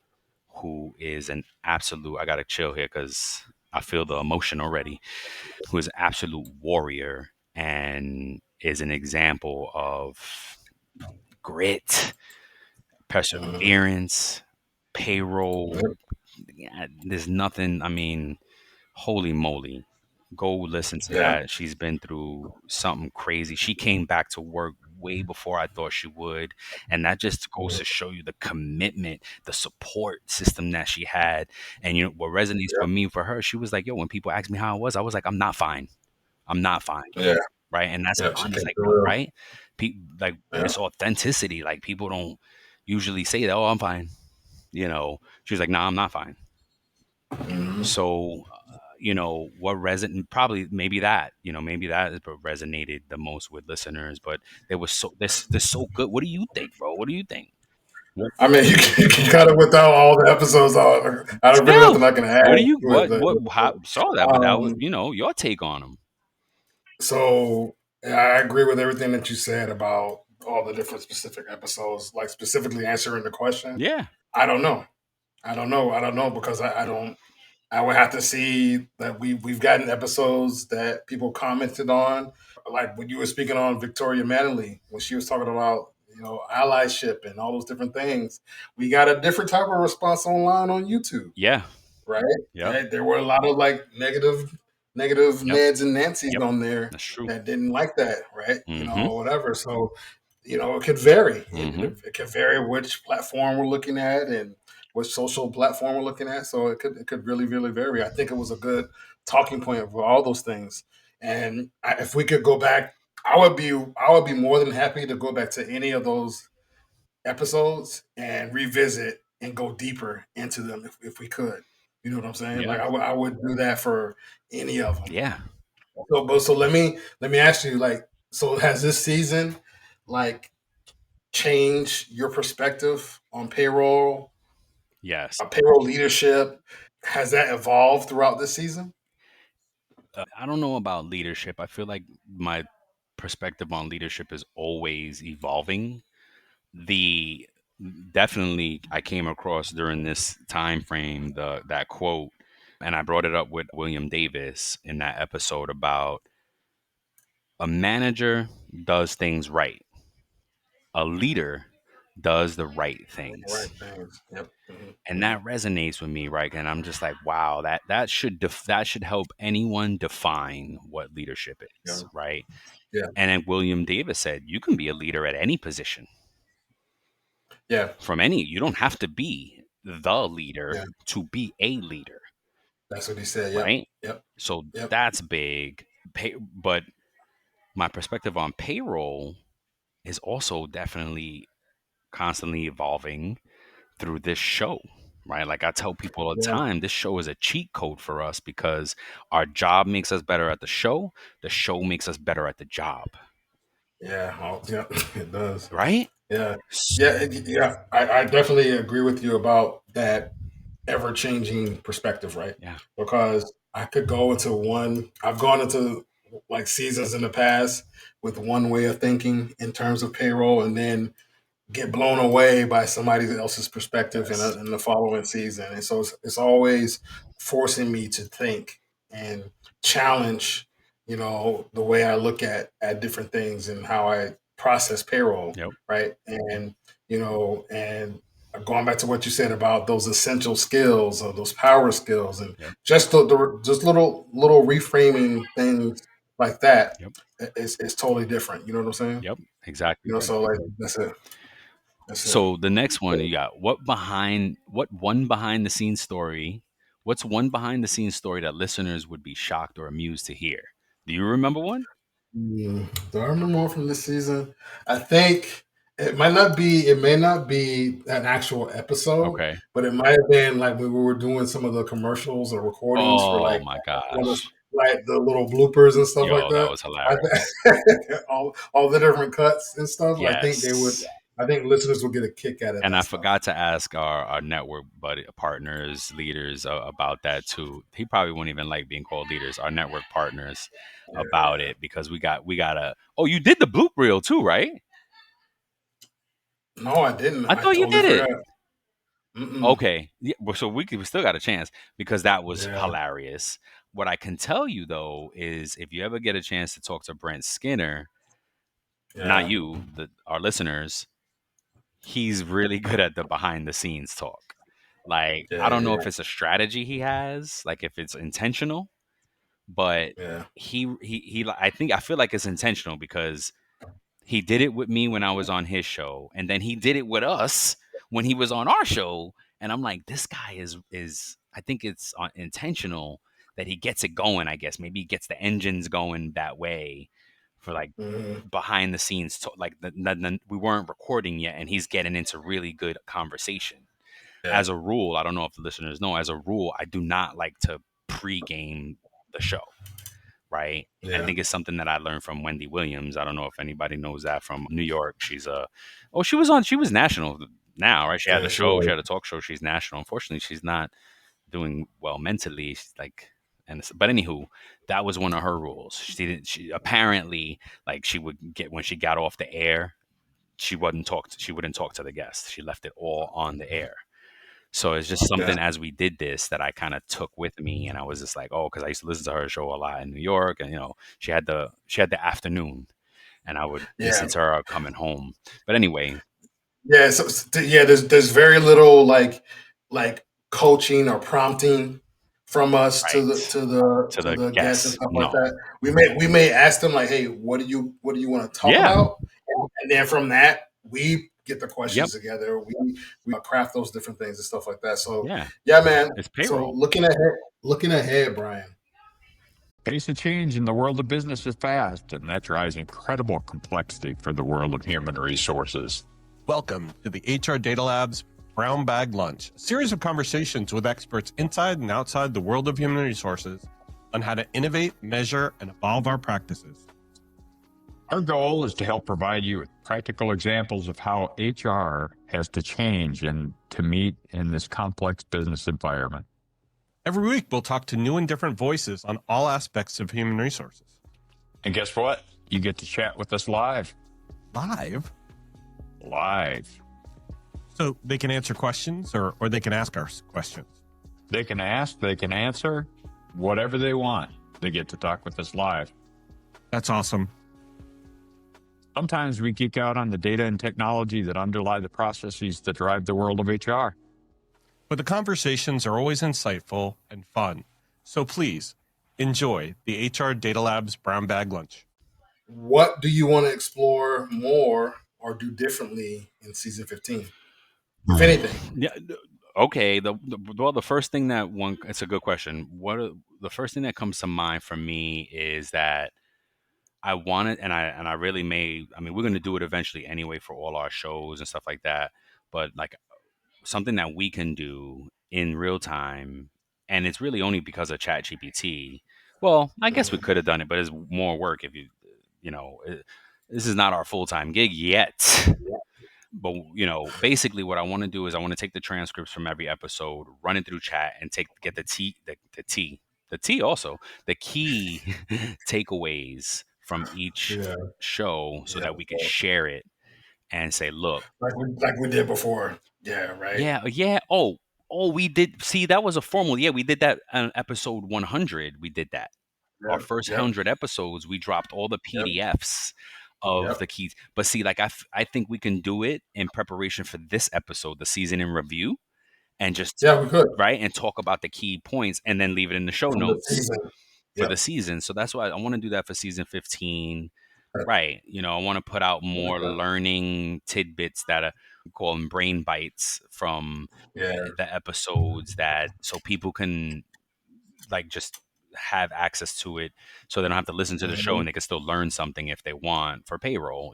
who is an absolute. I gotta chill here because I feel the emotion already. Who is an absolute warrior and is an example of grit, perseverance, payroll. Yep. Yeah, there's nothing. I mean, holy moly. Go listen to Yeah. that. She's been through something crazy. She came back to work way before I thought she would. And that just goes to show you the commitment, the support system that she had. And you know what resonates for me, for her, she was like, yo, when people ask me how I was like, I'm not fine. I'm not fine. Yeah. Right. And that's Yeah. She honest, kept like, it real. right. Like, Yeah. it's authenticity. Like, people don't usually say that, oh, I'm fine. You know, she was like, nah, I'm not fine. Mhm. So, you know, what probably maybe that is what resonated the most with listeners. But they was they're so good. What do you think, bro? What do you think? I mean, you can kind of without all the episodes. I don't really Still, nothing I can add what do you with it. how saw that? But that was, you know, your take on them. So I agree with everything that you said about all the different specific episodes, like specifically answering the question. Yeah, I don't know. I don't know because I don't. I would have to see that we've gotten episodes that people commented on, like when you were speaking on Victoria Manley when she was talking about allyship and all those different things. We got a different type of response online on YouTube, yeah, right? yep, Right? There were a lot of like negative yep, Neds and Nancys yep. on there That's true. that didn't like that, right? Mm-hmm. Whatever. So it could vary. Mm-hmm. It could vary which platform we're looking at and which social platform we're looking at. So it could really, really vary. I think it was a good talking point for all those things. And if we could go back, I would be more than happy to go back to any of those episodes and revisit and go deeper into them if we could. You know what I'm saying? Yeah, Like I would do that for any of them. yeah. So let me ask you, like, so has this season like changed your perspective on Yes. payroll leadership? Has that evolved throughout this season? I don't know about leadership. I feel like my perspective on leadership is always evolving. The Definitely, I came across during this time frame that quote, and I brought it up with William Davis in that episode about a manager does things right, a leader does the right Right things. things. Yep. And that resonates with me, right? And I'm just like, wow, that should help anyone define what leadership Yeah. is, right? Yeah. And then William Davis said, you can be a leader at any position. Yeah. You don't have to be the leader Yeah. to be a leader, That's what he said. Yep. right? Yep. So Yep. that's big. But my perspective on payroll is also definitely constantly evolving through this show, right? Like I tell people all the Yeah. time, this show is a cheat code for us because our job makes us better at the show makes us better at the job, Yeah. Yeah. It does. right? Yeah. Yeah. Yeah. I definitely agree with you about that ever changing perspective, right? Yeah. Because I could go into I've gone into like seasons in the past with one way of thinking in terms of payroll, and then get blown away by somebody else's perspective Yes. in the following season. And so it's always forcing me to think and challenge, the way I look at different things and how I process payroll, Yep. right? And and going back to what you said about those essential skills or those power skills, and Yep. just just little reframing things like that, Yep. it's totally different. You know what I'm saying? Yep. Exactly right. So like that's it. That's it. So the next one you got, what's one behind the scenes story that listeners would be shocked or amused to hear? Do you remember one? Do I remember more from this season? I think it may not be an actual episode, Okay. but it might have been like when we were doing some of the commercials or recordings for Oh like my one of gosh. like the little bloopers and stuff like Yo, that that. was hilarious. All the different cuts and stuff. Yes. I think listeners would get a kick out of And that I stuff. forgot to ask our network partners, leaders about that too. He probably wouldn't even like being called leaders, our network partners, about it, because we got a, oh, you did the bloop reel too, right? No, I didn't. I I thought you totally did it. forgot. Mm-mm. Okay. Yeah, so we still got a chance because that was Yeah. hilarious. What I can tell you though is if you ever get a chance to talk to Brent Skinner, not Yeah. you, our listeners, he's really good at the behind the scenes talk. Like, I don't know Yeah. if it's a strategy he has, like if it's intentional, but Yeah. I feel like it's intentional because He did it with me when I was on his show, and then he did it with us when he was on our show. And I'm like, this guy is I think it's intentional that he gets it going. I guess maybe he gets the engines going that way for like behind the scenes. Like we weren't recording yet, and he's getting into really good conversation. Yeah. As a rule, I don't know if the listeners know. As a rule, I do not like to pre-game the show. Right. Yeah. I think it's something that I learned from Wendy Williams. I don't know if anybody knows that from New York. She's she was national now, right? She had a show, she had a talk show. She's national. Unfortunately, she's not doing well mentally. She's like, but anywho, that was one of her rules. She apparently, like, she would get, when she got off the air, she wouldn't talk to the guests. She left it all on the air. So it's just something as we did this that I kind of took with me, and I was just like, oh, because I used to listen to her show a lot in New York, and she had the afternoon, and I would listen to her coming home. But anyway, there's very little like coaching or prompting from us to the guests and stuff like that. We may ask them like, hey, what do you want to talk about, and then from that we get the questions together. We craft those different things and stuff like that. So man. It's Payroll. So looking ahead, Brian. Pace of change in the world of business is fast, and that drives incredible complexity for the world of human resources. Welcome to the HR Data Lab's Brown Bag Lunch, a series of conversations with experts inside and outside the world of human resources on how to innovate, measure, and evolve our practices. Our goal is to help provide you with practical examples of how HR has to change and to meet in this complex business environment. Every week, we'll talk to new and different voices on all aspects of human resources. And guess what? You get to chat with us live. Live? Live. So they can answer questions or they can ask us questions? They can ask, they can answer, whatever they want. They get to talk with us live. That's awesome. Sometimes we geek out on the data and technology that underlie the processes that drive the world of HR. But the conversations are always insightful and fun. So please, enjoy the HR Data Lab's Brown Bag Lunch. What do you want to explore more or do differently in season 15? If anything. Yeah. Okay. The first thing it's a good question. The first thing that comes to mind for me is that I want it, and I really we're going to do it eventually anyway for all our shows and stuff like that. But like something that we can do in real time, and it's really only because of ChatGPT. Well, I guess we could have done it, but it's more work if this is not our full-time gig yet. But, basically what I want to do is I want to take the transcripts from every episode, run it through chat, and get the key takeaways from each show so that we can share it and say, look. Like we did before. Yeah, right? Yeah. Oh, we did. See, that was a formal. Yeah, we did that on episode 100. We did that. Our first 100 episodes, we dropped all the PDFs of the keys. But see, like I think we can do it in preparation for this episode, the season in review, and just we could. Right, and talk about the key points, and then leave it in the show notes for the season. So that's why I want to do that for season 15. Right. I want to put out more learning tidbits that are call them brain bites from the episodes, so people can like just have access to it, so they don't have to listen to the show and they can still learn something if they want for Payroll.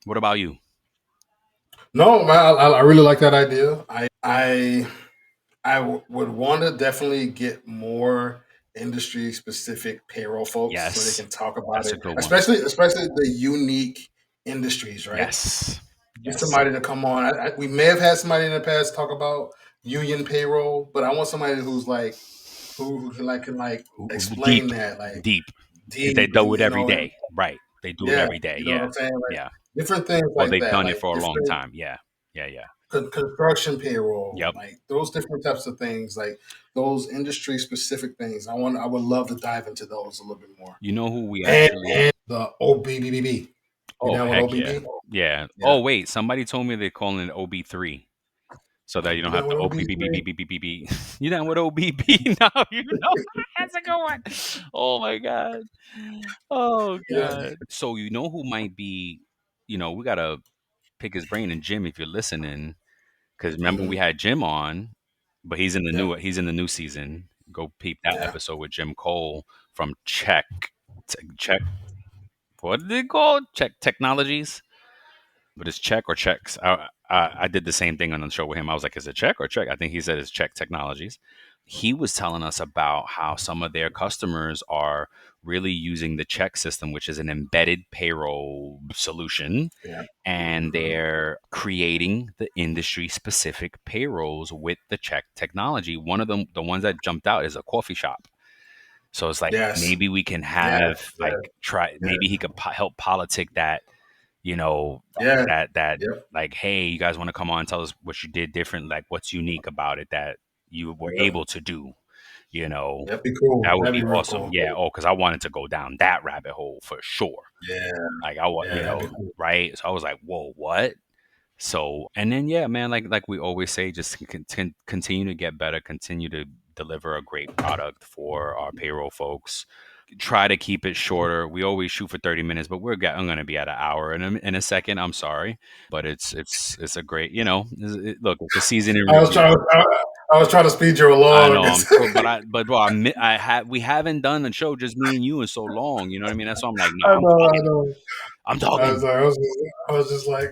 What about you? No, I really like that idea. I would want to definitely get more industry specific payroll folks so they can talk about it, especially the unique industries, right? Yes. Get somebody to come on. We may have had somebody in the past talk about union payroll, but I want somebody who's like who can explain that deep. They do it every day, right? They do it every day. You know what I'm saying? Different things. They've done it for a long time. Yeah. Construction payroll, like those different types of things, like those industry specific things. I would love to dive into those a little bit more. You know who we actually and the OBBB. Oh, heck yeah. Oh, wait. Somebody told me they're calling it OB3. so that you don't You have done to with OBB. OBs, You done with OBB? No, you know that's a good one. Oh my god. Oh yeah. god. So you know who might be? We gotta pick his brain. And Jim, if you're listening, because remember we had Jim on, but he's in the Yeah. new season. Go peep that Yeah. episode with Jim Cole from Check. What did it call? Check Technologies. But it's Check or Checks. I did the same thing on the show with him. I was like, is it Check or Check? I think he said it's Check Technologies. He was telling us about how some of their customers are really using the Check system, which is an embedded payroll solution, Yeah. and they're creating the industry specific payrolls with the Check technology. One of them, the ones that jumped out, is a coffee shop. So it's like Yes. maybe we can Yeah. have maybe he could help politic that, Yeah. that Yep. like, hey, you guys want to come on and tell us what you did different, like what's unique about it that you were Yep. able to do, That'd be cool. that would That'd be be real awesome. cool. Yeah. Oh, because I wanted to go down that rabbit hole for sure. Yeah. Like I was, Yeah. That'd be cool. right. So I was like, whoa, what? So, and then, yeah, man, like we always say, just continue to get better, continue to deliver a great product for our payroll folks. Try to keep it shorter. We always shoot for 30 minutes, but I'm going to be at an hour in a second. I'm sorry, but it's a great, look, it's a season in I was review. trying to speed you I along. know, but bro, we haven't done a show just me and you in so long. You know what I mean? That's why I'm like, no, I I'm know. I'm I talking. was just like,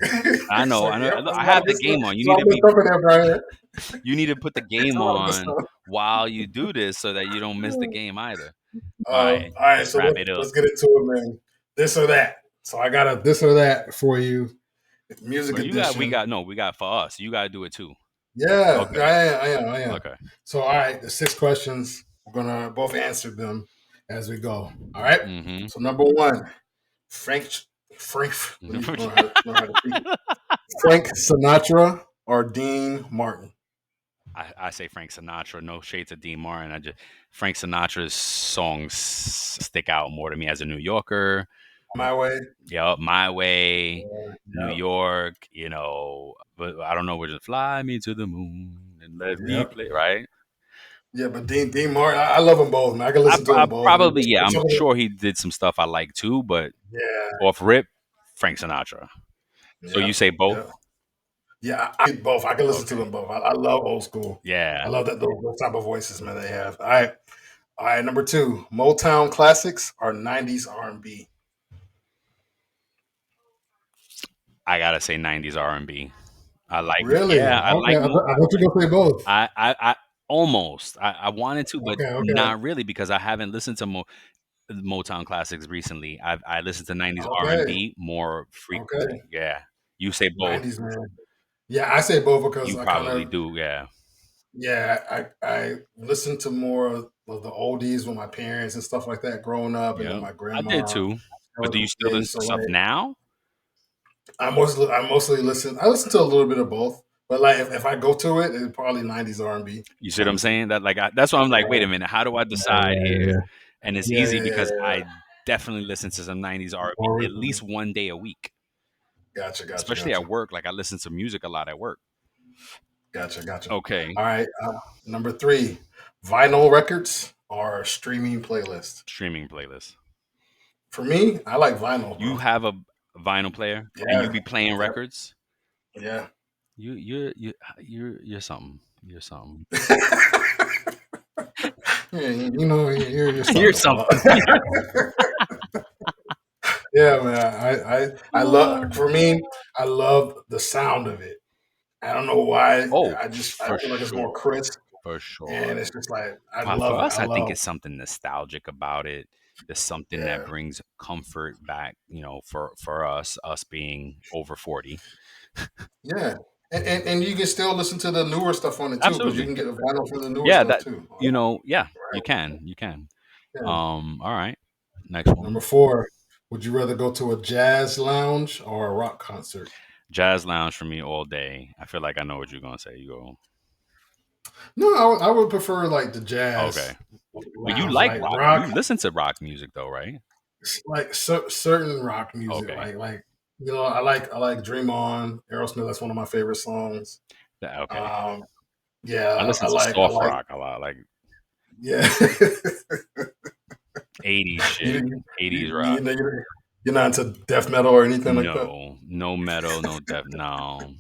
I know. Yep, I have the game on. You You need to put the game on while you do this so that you don't miss the game either. All right, all right. let's So wrap it up. let's get into it, man. This or that. So I got a this or that for you. Music But edition. we got for us. You got to do it too. Yeah, Okay. I am. Okay. So, all right, the 6 questions, we're going to both answer them as we go. All right? Mm-hmm. So, number 1, Frank let me know how to speak. Frank Sinatra or Dean Martin? I say Frank Sinatra. No shade to Dean Martin. Frank Sinatra's songs stick out more to me as a New Yorker. My Way. Yep, My Way, New Yep. York, but I don't know, we're just fly me to the moon and let me play, right? Yeah, but Dean Martin, I love them both, man. I can listen to them both. Probably, yeah. I'm sure he did some stuff I like too, but off rip, Frank Sinatra. So you say both? Yeah, I both. I can listen to them both. I love old school. Yeah. I love those type of voices, man, they have. All right, number 2, Motown classics or 90s R&B? I gotta say 90s R&B. I like. Really? Yeah, I like. I thought you were gonna say both. I almost. I wanted to, but Okay. not really because I haven't listened to Motown classics recently. I listened to 90s R&B more frequently. Okay. Yeah. You say both. 90s, man. Yeah, I say both because You I probably do. Yeah. Yeah, I listened to more of the oldies with my parents and stuff like that growing up, and then my grandma. I did too. But do you still listen to stuff now? I mostly listen. I listen to a little bit of both, but like if I go to it, it's probably 90s R&B. You see what I'm saying? That that's why I'm like, wait a minute, how do I decide here? And it's easy because I definitely listen to some 90s R&B at least one day a week. Gotcha. Especially at work, like I listen to music a lot at work. Gotcha. Okay. All right. Number 3, vinyl records or streaming playlist? Streaming playlist. For me, I like vinyl. You have a vinyl player, and you be playing records. Yeah. You're something. You're something. Yeah, you're something. You're something. Yeah, man. I love. For me, I love the sound of it. I don't know why. Oh, I feel like it's more crisp. For sure. And it's just like for us, I think it's something nostalgic about it. There's something that brings comfort back, for us being over 40. Yeah. And you can still listen to the newer stuff on it too, because you can get a vinyl for the newer stuff too. You can. Yeah. All right. Next one. Number 4, would you rather go to a jazz lounge or a rock concert? Jazz lounge for me all day. I feel like I know what you're gonna say. You go. No, I would prefer like the jazz. Okay. But you like rock. You listen to rock music though, right? Like certain rock music. Okay. Like I like Dream On, Aerosmith. That's one of my favorite songs. Okay. Yeah, I listen to I soft like, rock a lot, like yeah. 80s shit, you, 80s rock. you know, you're not into death metal or anything like that. No metal, no death, no.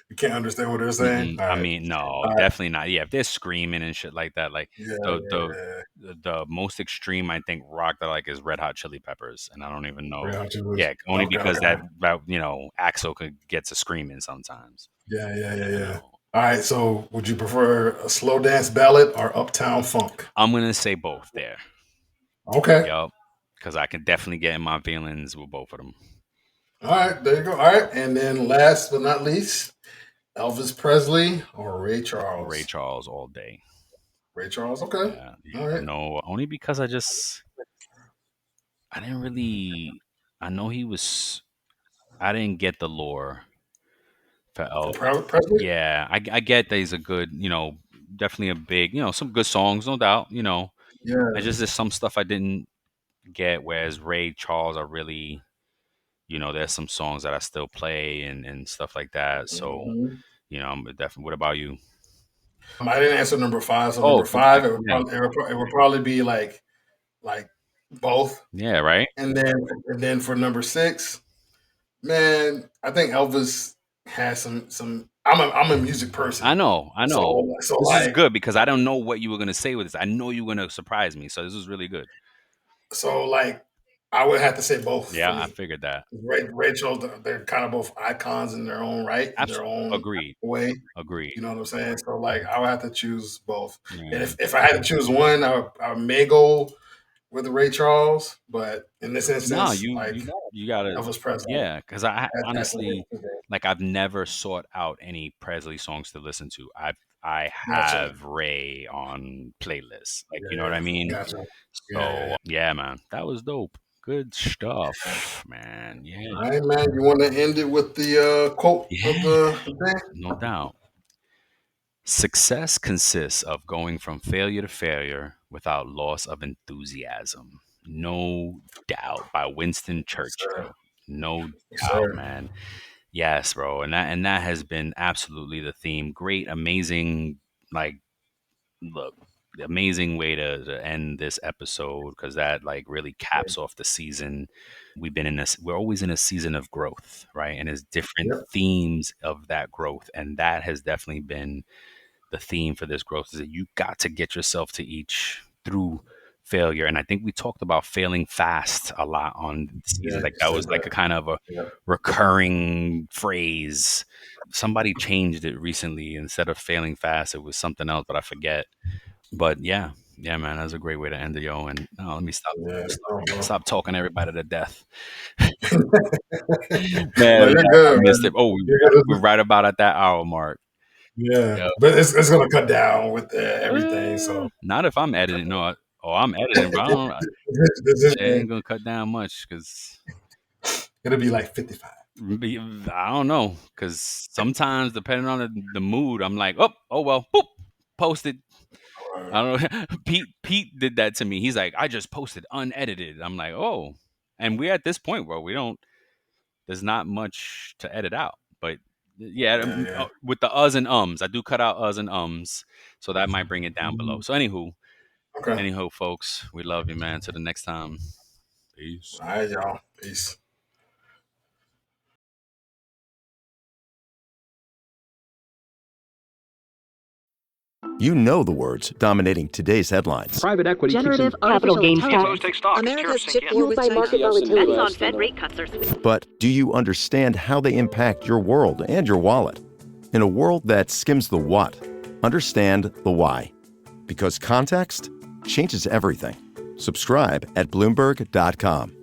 You can't understand what they're saying. Mm-mm. All I right, mean, no, all right. definitely not. Yeah, if they're screaming and shit like that, like Yeah, the the yeah. the most extreme I think rock that I like is Red Hot Chili Peppers, and I don't even know. Real Juice. Yeah, only Okay, because okay. that Axel gets a screaming sometimes. Yeah. All right. So, would you prefer a slow dance ballad or Uptown Funk? I'm gonna say both there. Okay. Yup, because I can definitely get in my feelings with both of them. All right. There you go. All right. And then, last but not least, Elvis Presley or Ray Charles? Ray Charles all day. Ray Charles. Okay. Yeah, All right. no, only because I didn't really. I know he was. I didn't get the lore for For Elvis. Presley? Yeah, I get that he's a good, definitely a big, some good songs, no doubt. I Yeah. just there's some stuff I didn't get. Whereas Ray Charles, I really, there's some songs that I still play and stuff like that. So, Mhm. I'm definitely. What about you? I didn't answer number 5. So, Oh, number 5, yeah, it would probably be like both. yeah, right. And then for number 6, man, I think Elvis has some. I'm a music I person, know. so This is like good because I don't know what you were gonna say with this. I know you were gonna surprise me, so this is really good. so like I would have to say both for Yeah, I me. figured that. Rachel, they're kind of both icons in their own right, in their Absolutely, own agreed, way. agreed. You know what I'm saying? So like I would have to choose both. And Yeah. if I had to choose one, I may go with Ray Charles, but in this No, instance, you like you you gotta, Elvis Presley. yeah, because I That's honestly, like, I've never sought out any Presley songs to listen to. I gotcha. have Ray on playlists, like, you know what Yeah, I mean. gotcha. So yeah, man, that was dope. Good stuff, man. Yeah, All right, man. You want to end it with the quote of yeah, the day? no doubt. Success consists of going from failure to failure without loss of enthusiasm. No doubt, by Winston Yes, sir. Churchill. No Yes, doubt, sir. man. Yes, bro. And that has been absolutely the theme. Great, amazing, like, look, amazing way to end this episode, because that, like, really caps off the season. We're always in a season of growth, right? And there's different Yep. themes of that growth. And that has definitely been the theme for this growth, is that you got to get yourself to each through failure. And I think we talked about failing fast a lot on the Yeah, season. Like, you that said was like that. a kind of a Yep. recurring phrase. Somebody changed it recently. Instead of failing fast, it was something else, but I forget. But yeah, man, that's a great way to end it, yo. And no, let me Yeah. No, bro. stop talking everybody to death. No, Man, you're I good, missed it. man. Oh, You're good. we're right about at that hour mark. Yeah, Yeah. but it's gonna cut down with everything. So Not if I'm editing. No, I'm editing, but this it ain't gonna cut down much, because it'll be like 55. I don't know. Because sometimes, depending on the mood, I'm like, oh well, boop, posted. I don't know. Pete did that to me. He's like, I just posted unedited. I'm like, oh, and we're at this point where there's not much to edit out. But yeah, Yeah. with the uhs and ums, I do cut out uhs and ums, so that might bring it down below. So Okay. anywho, folks, we love you, man. Till the next time. Peace. All right, y'all. Peace. You know the words dominating today's headlines. Private equity generative capital gains tax. America's chip fueled by market volatility. Bets on Fed rate cuts are sweet. But do you understand how they impact your world and your wallet? In a world that skims the what, understand the why. Because context changes everything. Subscribe at Bloomberg.com.